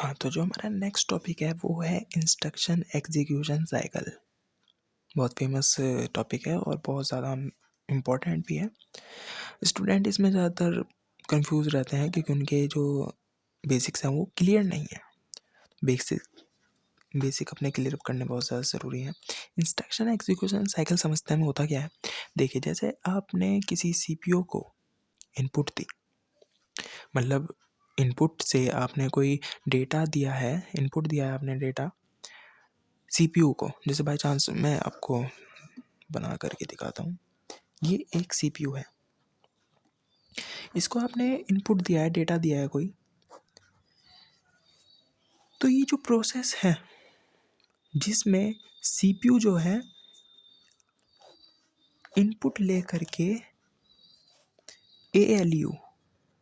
हाँ, तो जो हमारा नेक्स्ट टॉपिक है वो है इंस्ट्रक्शन एग्जीक्यूशन साइकिल। बहुत फेमस टॉपिक है और बहुत ज़्यादा इम्पोर्टेंट भी है। स्टूडेंट इसमें ज़्यादातर कंफ्यूज रहते हैं क्योंकि उनके जो बेसिक्स हैं वो क्लियर नहीं है। बेसिक अपने क्लियर करने बहुत ज़्यादा ज़रूरी है। इंस्ट्रक्शन एग्जीक्यूशन साइकिल समझते में होता क्या है। देखिए, जैसे आपने किसी सीपीयू को इनपुट दी, मतलब इनपुट से आपने कोई डेटा दिया है, इनपुट दिया है आपने डेटा सीपीयू को। जैसे बाय चांस मैं आपको बना करके दिखाता हूँ। ये एक सीपीयू है, इसको आपने इनपुट दिया है, डेटा दिया है कोई। तो ये जो प्रोसेस है जिसमें सीपीयू जो है इनपुट ले करके एएलयू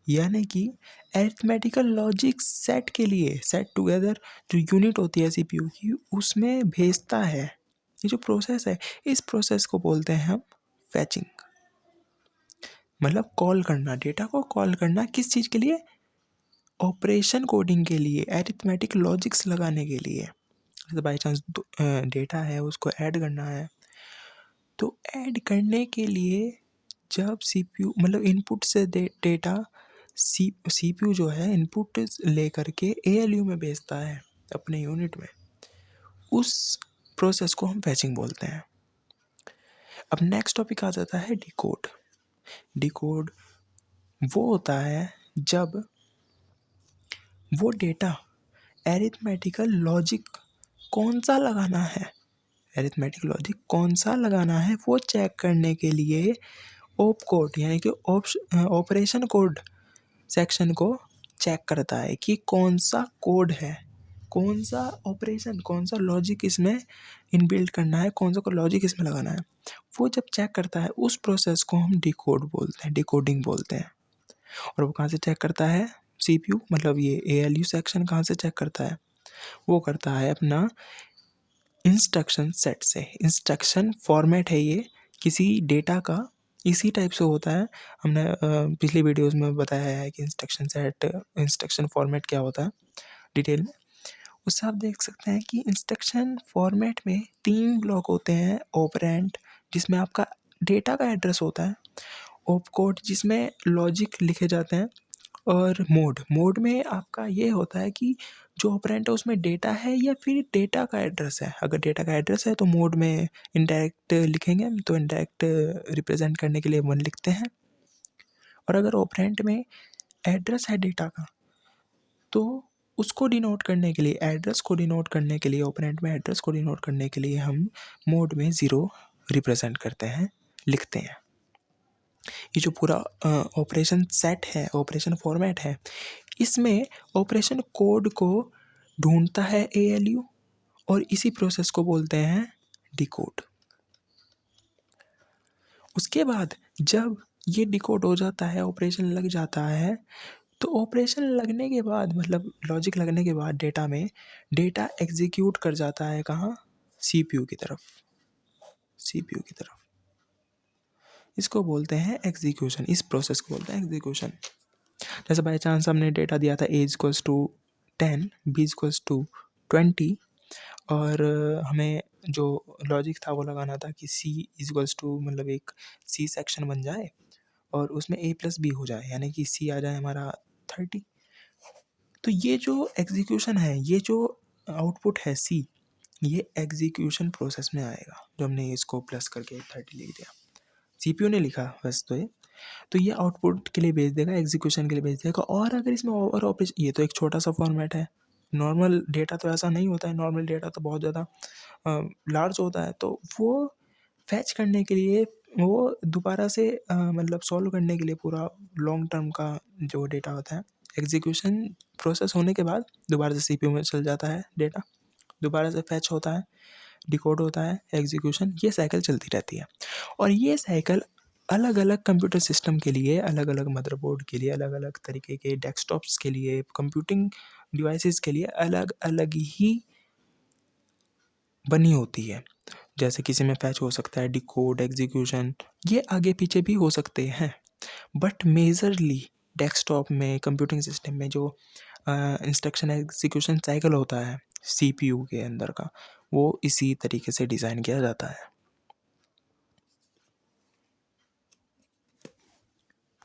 यानी कि अरिथमेटिकल लॉजिक सेट के लिए, सेट टुगेदर जो यूनिट होती है सीपीयू की, उसमें भेजता है। ये जो प्रोसेस है, इस प्रोसेस को बोलते हैं हम फैचिंग। मतलब कॉल करना, डेटा को कॉल करना किस चीज़ के लिए? ऑपरेशन कोडिंग के लिए, अरिथमेटिक लॉजिक्स लगाने के लिए। जैसे बाई चांस डेटा है उसको ऐड करना है, तो ऐड करने के लिए जब सीपीयू मतलब इनपुट से डेटा सीपीयू जो है इनपुट ले करके एएलयू में भेजता है अपने यूनिट में, उस प्रोसेस को हम फैचिंग बोलते हैं। अब नेक्स्ट टॉपिक आ जाता है डिकोड। डिकोड वो होता है जब वो डेटा अरिथमेटिकल लॉजिक कौन सा लगाना है, अरिथमेटिक लॉजिक कौन सा लगाना है वो चेक करने के लिए ऑप कोड यानी कि ऑपरेशन कोड सेक्शन को चेक करता है कि कौन सा कोड है, कौन सा ऑपरेशन, कौन सा लॉजिक इसमें इनबिल्ट करना है, कौन सा लॉजिक इसमें लगाना है। वो जब चेक करता है उस प्रोसेस को हम डिकोड बोलते हैं, डिकोडिंग बोलते हैं। और वो कहाँ से चेक करता है? सीपीयू मतलब ये एएलयू सेक्शन कहाँ से चेक करता है? वो करता है अपना इंस्ट्रक्शन सेट से। इंस्ट्रक्शन फॉर्मेट है ये किसी डेटा का, इसी टाइप से होता है। हमने पिछली वीडियोस में बताया है कि इंस्ट्रक्शन सेट, इंस्ट्रक्शन फॉर्मेट क्या होता है डिटेल में। उससे आप देख सकते हैं कि इंस्ट्रक्शन फॉर्मेट में 3 ब्लॉक होते हैं। ऑपरेंड जिसमें आपका डेटा का एड्रेस होता है, ऑप कोड जिसमें लॉजिक लिखे जाते हैं, और मोड में आपका ये होता है कि जो ऑपरेंड है उसमें डेटा है या फिर डेटा का एड्रेस है। अगर डेटा का एड्रेस है तो मोड में इनडायरेक्ट लिखेंगे, तो इनडायरेक्ट रिप्रेजेंट करने के लिए 1 लिखते हैं। और अगर ऑपरेंड में एड्रेस है डेटा का तो उसको डिनोट करने के लिए, एड्रेस को डिनोट करने के लिए, ऑपरेंड में एड्रेस को डिनोट करने के लिए हम मोड में 0 रिप्रेजेंट करते हैं, लिखते हैं। ये जो पूरा ऑपरेशन सेट है, ऑपरेशन फॉर्मेट है, इसमें ऑपरेशन कोड को ढूंढता है एएलयू और इसी प्रोसेस को बोलते हैं डिकोड। उसके बाद जब ये डिकोड हो जाता है, ऑपरेशन लग जाता है, तो ऑपरेशन लगने के बाद मतलब लॉजिक लगने के बाद डेटा में डेटा एग्जीक्यूट कर जाता है कहाँ? सीपीयू की तरफ, सीपीयू की तरफ। इसको बोलते हैं एग्जीक्यूशन, इस प्रोसेस को बोलते हैं एग्जीक्यूशन। जैसे बाई चांस हमने डेटा दिया था A=10, B=20 और हमें जो लॉजिक था वो लगाना था कि C= मतलब एक C सेक्शन बन जाए और उसमें A+B हो जाए, यानी कि C आ जाए हमारा 30। तो ये जो एग्जीक्यूशन है, ये जो आउटपुट है C, ये एग्जीक्यूशन प्रोसेस में आएगा। जो हमने इसको प्लस करके 30 लिख दिया, सीपीयू ने लिखा बस, तो ये आउटपुट के लिए भेज देगा, एग्जीक्यूशन के लिए भेज देगा। और अगर इसमें और ऑपरेशन, ये तो एक छोटा सा फॉर्मेट है, नॉर्मल डेटा तो ऐसा नहीं होता है, नॉर्मल डेटा तो बहुत ज़्यादा लार्ज होता है। तो वो फैच करने के लिए, वो दोबारा से मतलब सॉल्व करने के लिए पूरा लॉन्ग टर्म का जो डेटा होता है, एग्जीक्यूशन प्रोसेस होने के बाद दोबारा से सीपीयू में चल जाता है डेटा, दोबारा से फैच होता है, डिकोड होता है, एग्जीक्यूशन, ये साइकिल चलती रहती है। और ये साइकिल अलग अलग कंप्यूटर सिस्टम के लिए, अलग अलग मदरबोर्ड के लिए, अलग अलग तरीके के डेस्कटॉप्स के लिए, कंप्यूटिंग डिवाइसेस के लिए अलग अलग ही बनी होती है। जैसे किसी में फैच हो सकता है, डिकोड, एग्जीक्यूशन, ये आगे पीछे भी हो सकते हैं। बट मेजरली डेस्कटॉप में, कंप्यूटिंग सिस्टम में जो इंस्ट्रक्शन एग्जीक्यूशन साइकिल होता है सीपीयू के अंदर का, वो इसी तरीके से डिज़ाइन किया जाता है।